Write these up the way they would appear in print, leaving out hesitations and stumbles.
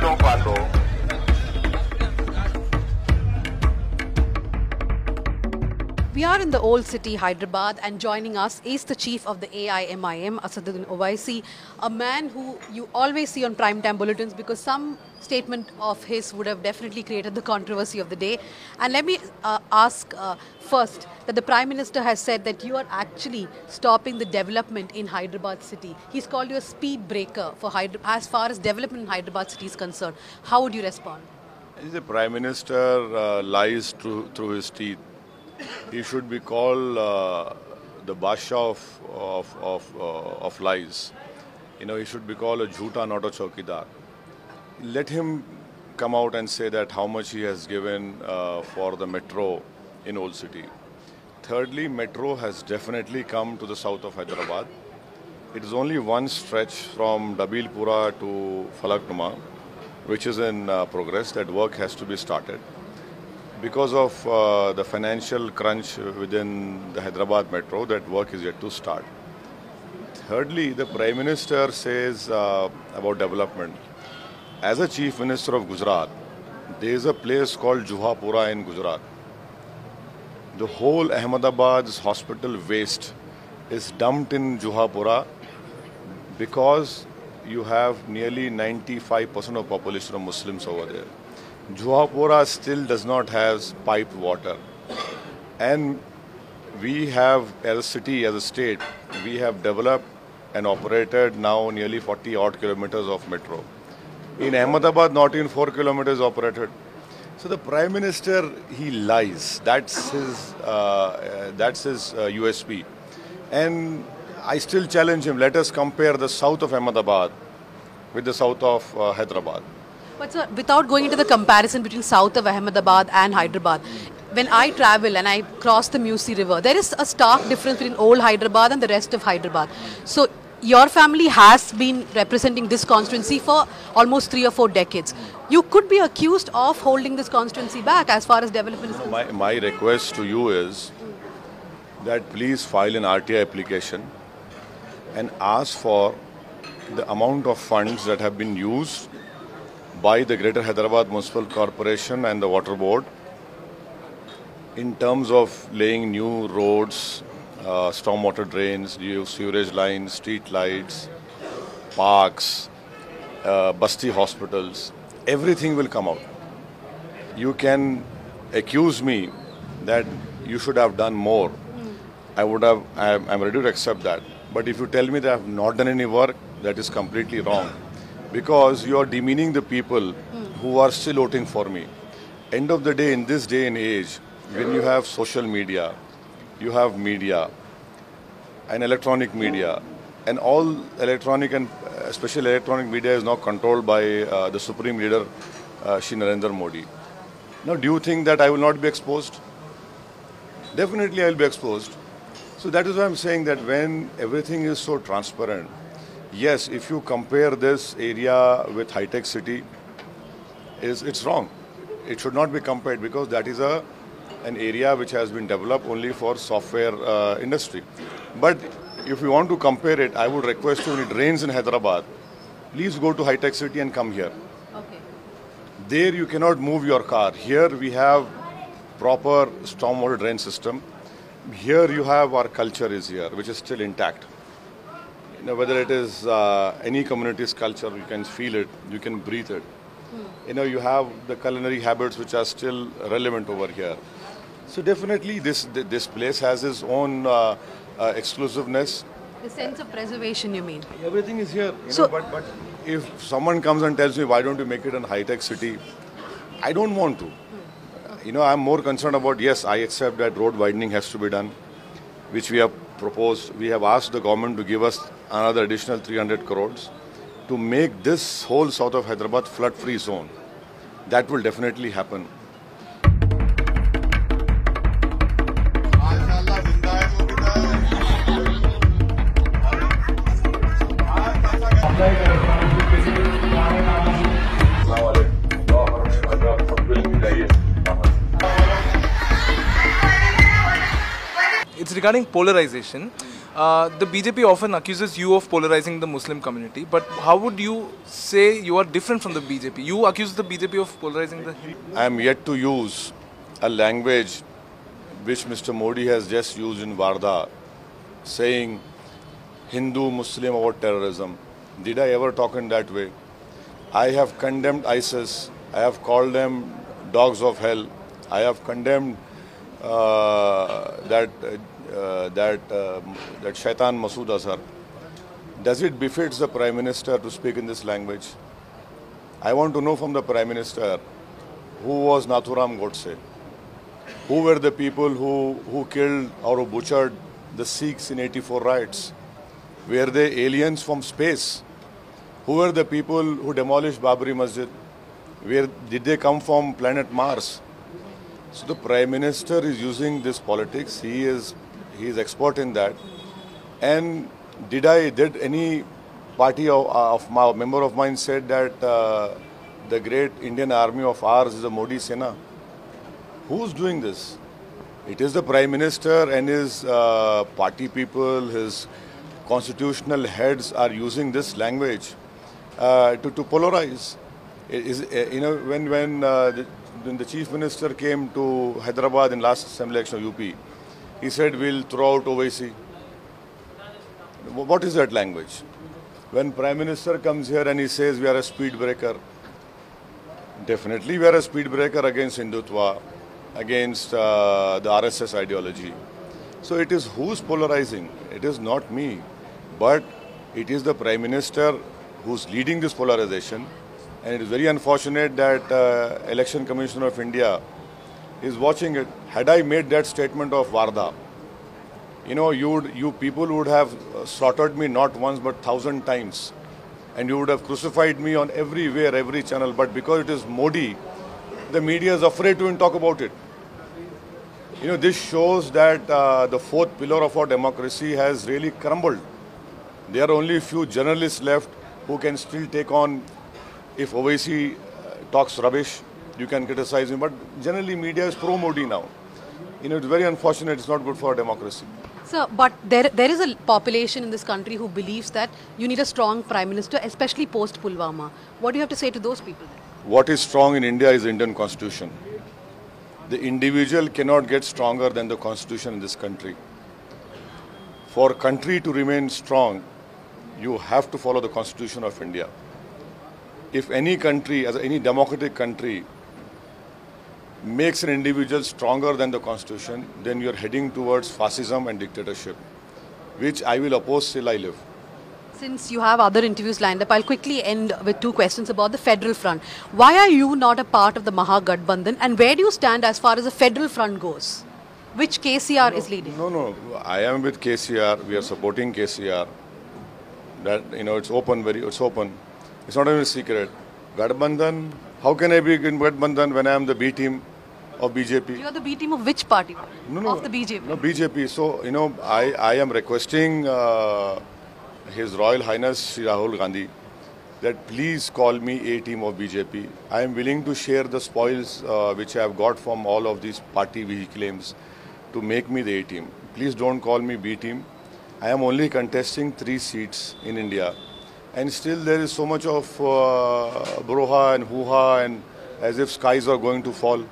Pedro Pato. We are in the old city, Hyderabad, and joining us is the chief of the AIMIM, Asaduddin Owaisi, a man who you always see on primetime bulletins because some statement of his would have definitely created the controversy of the day. And let me ask first that the Prime Minister has said that you are actually stopping the development in Hyderabad city. He's called you a speed breaker for as far as development in Hyderabad city is concerned. How would you respond? The Prime Minister lies through his teeth. He should be called the Basha of lies. You know, he should be called a jhoota, not a chowkidar. Let him come out and say that how much he has given for the metro in Old City. Thirdly, metro has definitely come to the south of Hyderabad. It is only one stretch from Dabilpura to Falaknuma, which is in progress. That work has to be started. Because of the financial crunch within the Hyderabad metro, that work is yet to start. Thirdly, the Prime Minister says about development. As a Chief Minister of Gujarat, there is a place called Juhapura in Gujarat. The whole Ahmedabad's hospital waste is dumped in Juhapura because you have nearly 95% of population of Muslims over there. Juhapura still does not have piped water, and we have, as a city, as a state, we have developed and operated now nearly 40 odd kilometers of metro. In Ahmedabad, not even 4 kilometers operated. So the Prime Minister, he lies. That's his USP. And I still challenge him. Let us compare the south of Ahmedabad with the south of Hyderabad. But sir, without going into the comparison between south of Ahmedabad and Hyderabad, when I travel and I cross the Musi River, there is a stark difference between old Hyderabad and the rest of Hyderabad. So your family has been representing this constituency for almost 3 or 4 decades. You could be accused of holding this constituency back as far as development is concerned. My request to you is that please file an RTI application and ask for the amount of funds that have been used by the Greater Hyderabad Municipal Corporation and the Water Board in terms of laying new roads, stormwater drains, new sewerage lines, street lights, parks, basti hospitals. Everything will come out. You can accuse me that you should have done more. I'm ready to accept that. But if you tell me that I have not done any work, that is completely wrong. Because you are demeaning the people who are still voting for me. End of the day, in this day and age, when you have social media, you have media and electronic media, and all electronic and especially electronic media is now controlled by the Supreme Leader, Shri Narendra Modi. Now, do you think that I will not be exposed? Definitely I will be exposed. So that is why I'm saying that when everything is so transparent, yes, if you compare this area with high-tech city, it's wrong. It should not be compared because that is an area which has been developed only for software industry. But if you want to compare it, I would request you, when it rains in Hyderabad, please go to high-tech city and come here. Okay. There you cannot move your car. Here we have proper stormwater drain system. Here you have our culture is here, which is still intact. You know, whether it is any community's culture, you can feel it, you can breathe it. You know, you have the culinary habits which are still relevant over here. So definitely this place has its own exclusiveness. The sense of preservation, you mean? Everything is here. But if someone comes and tells me, why don't you make it a high-tech city? I don't want to. You know, I'm more concerned about, yes, I accept that road widening has to be done, which we have proposed. We have asked the government to give us another additional 300 crores to make this whole south of Hyderabad flood-free zone. That will definitely happen. It's regarding polarization. The BJP often accuses you of polarizing the Muslim community, but how would you say you are different from the BJP? You accuse the BJP of polarizing the Hindu. I am yet to use a language which Mr. Modi has just used in Wardha, saying Hindu, Muslim about terrorism. Did I ever talk in that way? I have condemned ISIS. I have called them dogs of hell. I have condemned that Shaitan Masood Azhar. Does it befits the Prime Minister to speak in this language? I want to know from the Prime Minister, who was Nathuram Godse? Who were the people who killed or who butchered the Sikhs in 84 riots? Were they aliens from space? Who were the people who demolished Babri Masjid? Did they come from planet Mars? So the Prime Minister is using this politics. He is expert in that. And did any party of my member of mine said that the great Indian army of ours is a Modi Sena? Who's doing this? It is the Prime Minister and his party people, his constitutional heads are using this language to polarize. When the Chief Minister came to Hyderabad in last assembly election of UP, he said we'll throw out Owaisi. What is that language? When Prime Minister comes here and he says we are a speed breaker, definitely we are a speed breaker against Hindutva, against the RSS ideology. So it is who's polarizing? It is not me, but it is the Prime Minister who's leading this polarization. And it is very unfortunate that Election Commissioner of India is watching it. Had I made that statement of Wardha, you people would have slaughtered me not once but 1,000 times. And you would have crucified me on everywhere, every channel. But because it is Modi, the media is afraid to even talk about it. This shows that the fourth pillar of our democracy has really crumbled. There are only a few journalists left who can still take on. If Owaisi talks rubbish, you can criticize him. But generally, media is pro-Modi now. It's very unfortunate. It's not good for our democracy. Sir, but there is a population in this country who believes that you need a strong Prime Minister, especially post-Pulwama. What do you have to say to those people then? What is strong in India is the Indian Constitution. The individual cannot get stronger than the Constitution in this country. For a country to remain strong, you have to follow the Constitution of India. If any country, as any democratic country, makes an individual stronger than the Constitution, then you're heading towards fascism and dictatorship, which I will oppose till I live. Since you have other interviews lined up, I'll quickly end with two questions about the federal front. Why are you not a part of the Mahagathbandhan, and where do you stand as far as the federal front goes? Which KCR is leading? No. I am with KCR. We are supporting KCR. That, it's open, it's open. It's not even a secret. Gathbandhan, how can I be in Gathbandhan when I am the B team of BJP? You are the B team of which party? No. Of the BJP? No, BJP. So, I am requesting His Royal Highness Shri Rahul Gandhi that please call me A team of BJP. I am willing to share the spoils which I have got from all of these party he claims to make me the A team. Please don't call me B team. I am only contesting 3 seats in India. And still there is so much of broha and hoo-ha and as if skies are going to fall.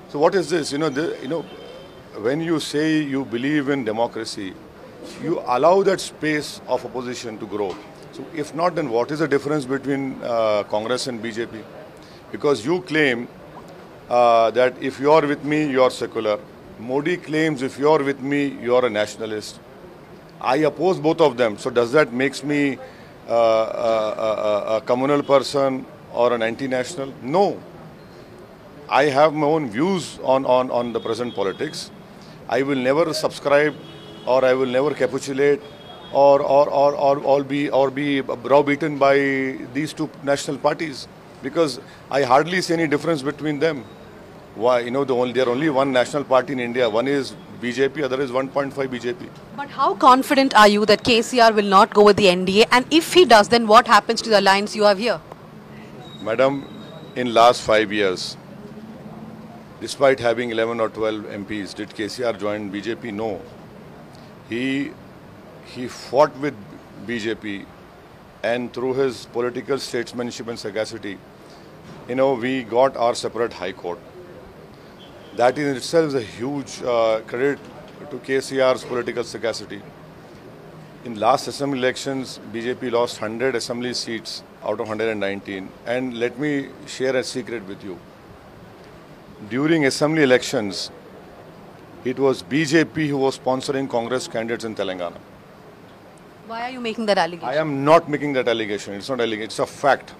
So what is this? When you say you believe in democracy, you allow that space of opposition to grow. So if not, then what is the difference between Congress and BJP? Because you claim that if you are with me, you are secular. Modi claims if you are with me, you are a nationalist. I oppose both of them. So does that makes me a communal person or an anti-national? No. I have my own views on the present politics. I will never subscribe or I will never capitulate or be browbeaten by these two national parties because I hardly see any difference between them. Why? There are only one national party in India. One is BJP, other is 1.5 BJP. But how confident are you that KCR will not go with the NDA? And if he does, then what happens to the alliance you have here? Madam, in last 5 years, despite having 11 or 12 MPs, did KCR join BJP? No. He he fought with BJP, and through his political statesmanship and sagacity, we got our separate High Court. That in itself is a huge credit to KCR's political sagacity. In last assembly elections, BJP lost 100 assembly seats out of 119. And let me share a secret with you. During assembly elections, it was BJP who was sponsoring Congress candidates in Telangana. Why are you making that allegation? I am not making that allegation. It's not allegation. It's a fact.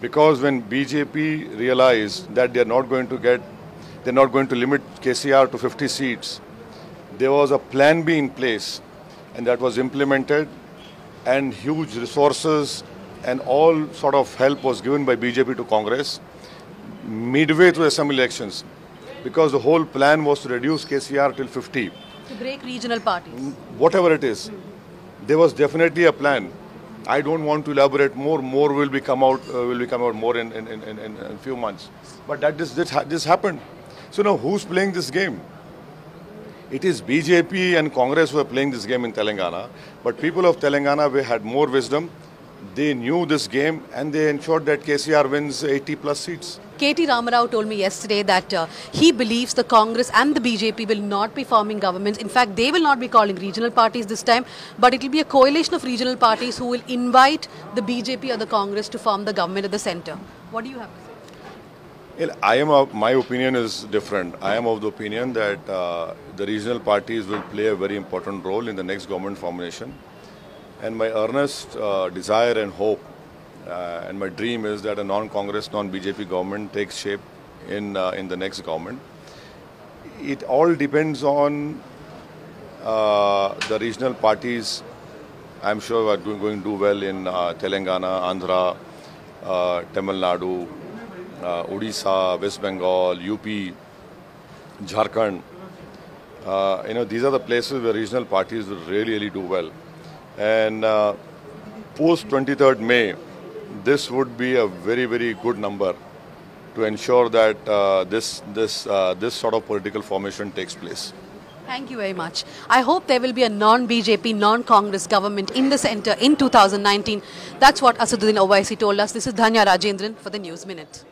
Because when BJP realized that they're not going to limit KCR to 50 seats, there was a plan B in place, and that was implemented, and huge resources and all sort of help was given by BJP to Congress midway through assembly elections, because the whole plan was to reduce KCR till 50. To break regional parties. Whatever it is, there was definitely a plan. I don't want to elaborate more. More will come out more in a few months. But this happened. So now who's playing this game? It is BJP and Congress who are playing this game in Telangana. But people of Telangana had more wisdom. They knew this game and they ensured that KCR wins 80 plus seats. K.T. Ramarao told me yesterday that he believes the Congress and the BJP will not be forming governments. In fact, they will not be calling regional parties this time, but it will be a coalition of regional parties who will invite the BJP or the Congress to form the government at the center. What do you have to say? Well, my opinion is different. I am of the opinion that the regional parties will play a very important role in the next government formation. And my earnest desire and hope and my dream is that a non-Congress, non-BJP government takes shape in the next government. It all depends on the regional parties. I'm sure are going to do well in Telangana, Andhra, Tamil Nadu, Odisha, West Bengal, UP, Jharkhand. These are the places where regional parties will really do well. And post 23rd May, this would be a very, very good number to ensure that this sort of political formation takes place. Thank you very much. I hope there will be a non-BJP, non-Congress government in the centre in 2019. That's what Asaduddin Owaisi told us. This is Dhanya Rajendran for the News Minute.